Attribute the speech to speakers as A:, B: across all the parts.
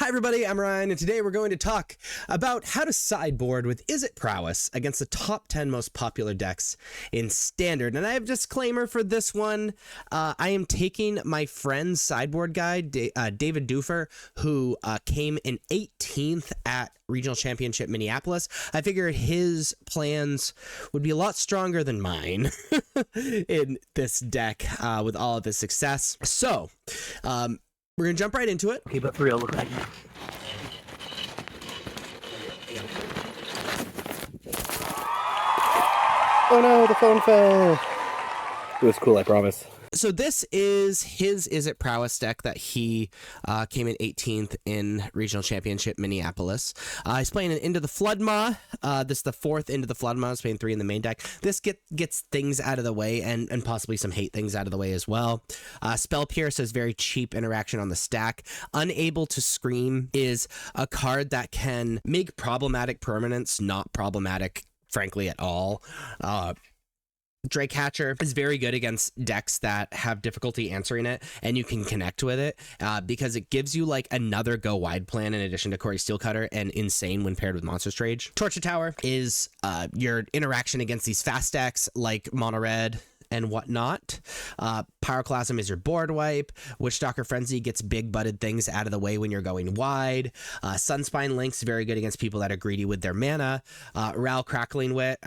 A: Hi everybody, I'm Ryan, and today we're going to talk about how to sideboard with Izzet Prowess against the top 10 most popular decks in Standard. And I have a disclaimer for this one. I am taking my friend's sideboard guide, David Duffer, who came in 18th at Regional Championship Minneapolis. I figured his plans would be a lot stronger than mine in this deck with all of his success. So, we're going to jump right into it.
B: Okay, but for real, look like oh no, the phone fell. It was cool, I promise.
A: So this is his Izzet Prowess deck that he came in 18th in Regional Championship Minneapolis. He's playing an Into the Floodmaw. This is the fourth Into the Floodmaw. He's playing 3 in the main deck. This gets things out of the way and possibly some hate things out of the way as well. Spell Pierce is very cheap interaction on the stack. Unable to Scream is a card that can make problematic permanents not problematic, frankly, at all. Drake Hatcher is very good against decks that have difficulty answering it, and you can connect with it because it gives you like another go wide plan in addition to Corey Steelcutter and Insane when paired with Monstrous Rage. Torture Tower is your interaction against these fast decks like Mono Red and whatnot. Pyroclasm is your board wipe. Witchstalker Frenzy gets big butted things out of the way when you're going wide. Sunspine Link's very good against people that are greedy with their mana. Ral Crackling Wit,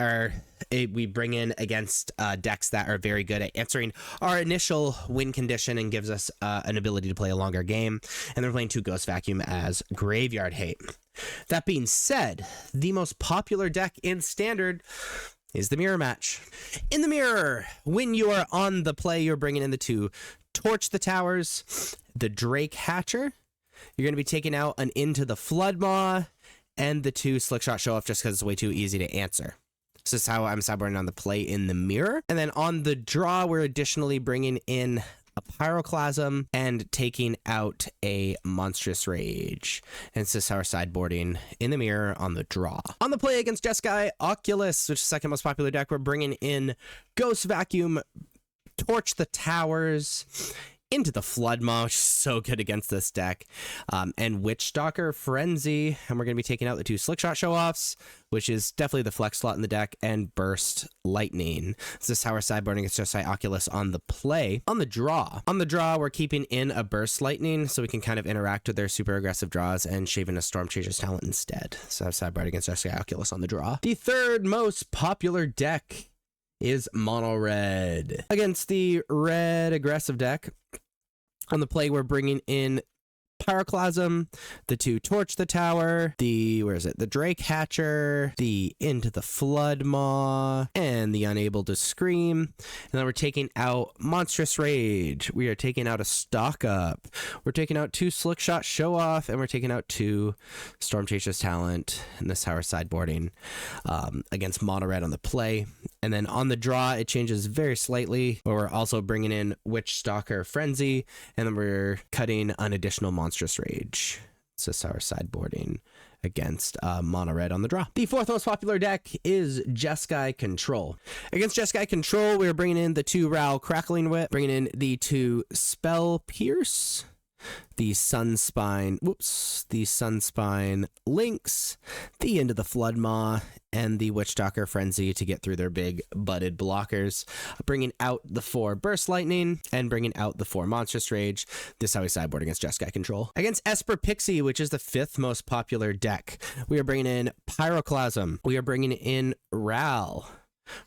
A: we bring in against decks that are very good at answering our initial win condition and gives us an ability to play a longer game. And they're playing 2 Ghost Vacuum as Graveyard Hate. That being said, the most popular deck in Standard is the Mirror Match. In the Mirror, when you are on the play, you're bringing in the 2 Torch the Towers, the Drake Hatcher. You're going to be taking out an Into the Floodmaw and the 2 Slickshot Show Off just because it's way too easy to answer. So this is how I'm sideboarding on the play in the Mirror. And then on the draw, we're additionally bringing in a Pyroclasm and taking out a Monstrous Rage. And this is how we're sideboarding in the Mirror on the draw. On the play against Jeskai Oculus, which is the second most popular deck, we're bringing in Ghost Vacuum, Torch the Towers, Into the Floodmaw, which is so good against this deck, and Witchstalker Frenzy, and we're going to be taking out the 2 Slickshot Show-Offs, which is definitely the flex slot in the deck, and Burst Lightning. This is how we're sideboarding against Jeskai Oculus on the play. On the draw, we're keeping in a Burst Lightning, so we can kind of interact with their super aggressive draws and shaving a Storm Chaser's Talent instead. So I'm sideboarding against Jeskai Oculus on the draw. The third most popular deck is Mono Red. Against the red aggressive deck, on the play, we're bringing in Pyroclasm, the 2 Torch the Tower, the Drake Hatcher, the Into the Floodmaw, and the Unable to Scream. And then we're taking out Monstrous Rage. We are taking out a Stock Up. We're taking out 2 Slickshot Show Off, and we're taking out 2 Storm Chaser's Talent. And this is how we're sideboarding against Mono Red on the play. And then on the draw, it changes very slightly, but we're also bringing in Witchstalker Frenzy, and then we're cutting an additional Monstrous Rage. So this is our sideboarding against Mono Red on the draw. The fourth most popular deck is Jeskai Control. Against Jeskai Control, we're bringing in the 2 Ral Crackling Wit, bringing in the 2 Spell Pierce, the Sunspine Lynx, the Into the Floodmaw, and the Witchstalker Frenzy to get through their big butted blockers. Bringing out the 4 Burst Lightning and bringing out the 4 Monstrous Rage. This is how we sideboard against Jeskai Control. Against Esper Pixie, which is the 5th most popular deck, we are bringing in Pyroclasm. We are bringing in Ral.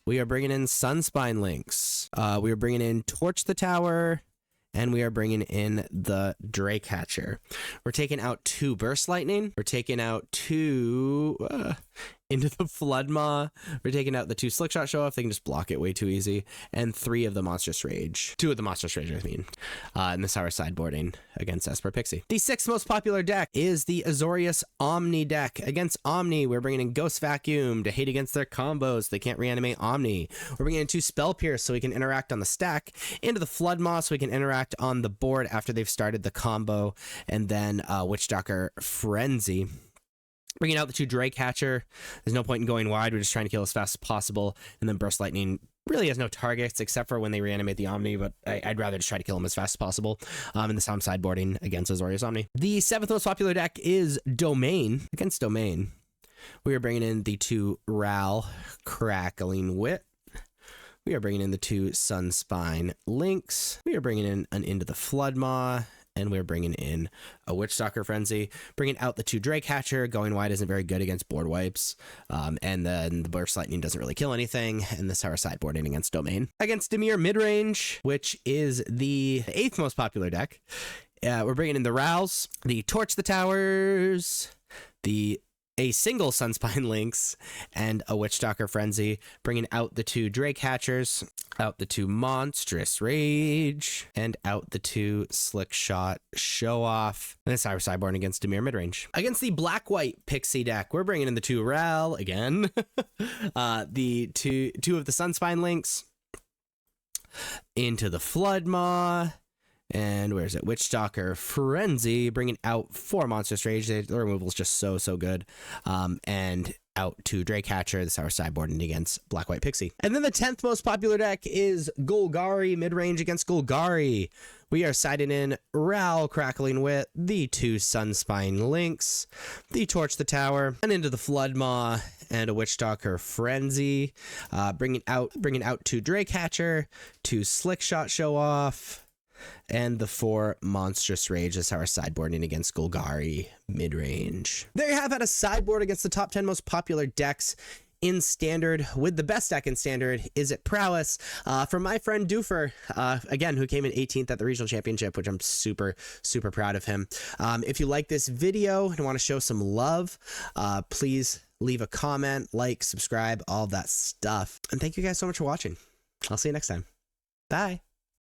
A: We are bringing in Sunspine Lynx. We are bringing in Torch the Tower. And we are bringing in the Drake Hatcher. We're taking out 2 Burst Lightning. We're taking out 2 Into the Floodmaw. We're taking out the 2 Slickshot Show Off. They can just block it way too easy. And 3 of the Monstrous Rage. 2 of the Monstrous Rage, I mean. And this is how we're sideboarding against Esper Pixie. The 6th most popular deck is the Azorius Omni deck. Against Omni, we're bringing in Ghost Vacuum to hate against their combos. They can't reanimate Omni. We're bringing in 2 Spell Pierce so we can interact on the stack. Into the Floodmaw so we can interact on the board after they've started the combo. And then Witchstalker Frenzy. Bringing out the 2 Drake Hatcher. There's no point in going wide. We're just trying to kill as fast as possible. And then Burst Lightning really has no targets except for when they reanimate the Omni, but I'd rather just try to kill him as fast as possible. And this I'm sideboarding against Azorius Omni. The 7th most popular deck is Domain. Against Domain, we are bringing in the 2 Ral Crackling Wit. We are bringing in the 2 Sunspine Lynx. We are bringing in an Into the Floodmaw. And we're bringing in a Witchstalker Frenzy, bringing out the 2 Drake Hatcher. Going wide isn't very good against board wipes. And then the Burst Lightning doesn't really kill anything. And this is our sideboarding against Domain. Against Dimir Midrange, which is the 8th most popular deck, we're bringing in the Rouse, the Torch the Towers, a single Sunspine Lynx, and a Witchstalker Frenzy, bringing out the 2 Drake Hatchers, out the 2 Monstrous Rage, and out the 2 Slick Shot Show Off. And this is our sideboard against Dimir Midrange. Against the Black-White Pixie deck, we're bringing in the 2 Ral again, the two of the Sunspine Lynx, Into the Floodmaw, and where's it? Witchstalker Frenzy, bringing out 4 Monstrous Rage. The removal is just so good. And out 2 Drake Hatcher. This is our sideboarding against Black-White Pixie. And then the 10th most popular deck is Golgari, mid-range against Golgari. We are siding in Ral Crackling Wit, the 2 Sunspine Lynx, the Torch the Tower, and Into the Floodmaw, and a Witchstalker Frenzy. Bringing out 2 Drake Hatcher, 2 Slick Shot Show Off, and the 4 Monstrous Rage is our sideboarding against Golgari midrange. There you have it, a sideboard against the top 10 most popular decks in Standard, with the best deck in Standard, Izzet Prowess, from my friend Doofer, again, who came in 18th at the Regional Championship, which I'm super proud of him. If you like this video and want to show some love, please leave a comment, like, subscribe, all that stuff. And thank you guys so much for watching. I'll see you next time. Bye.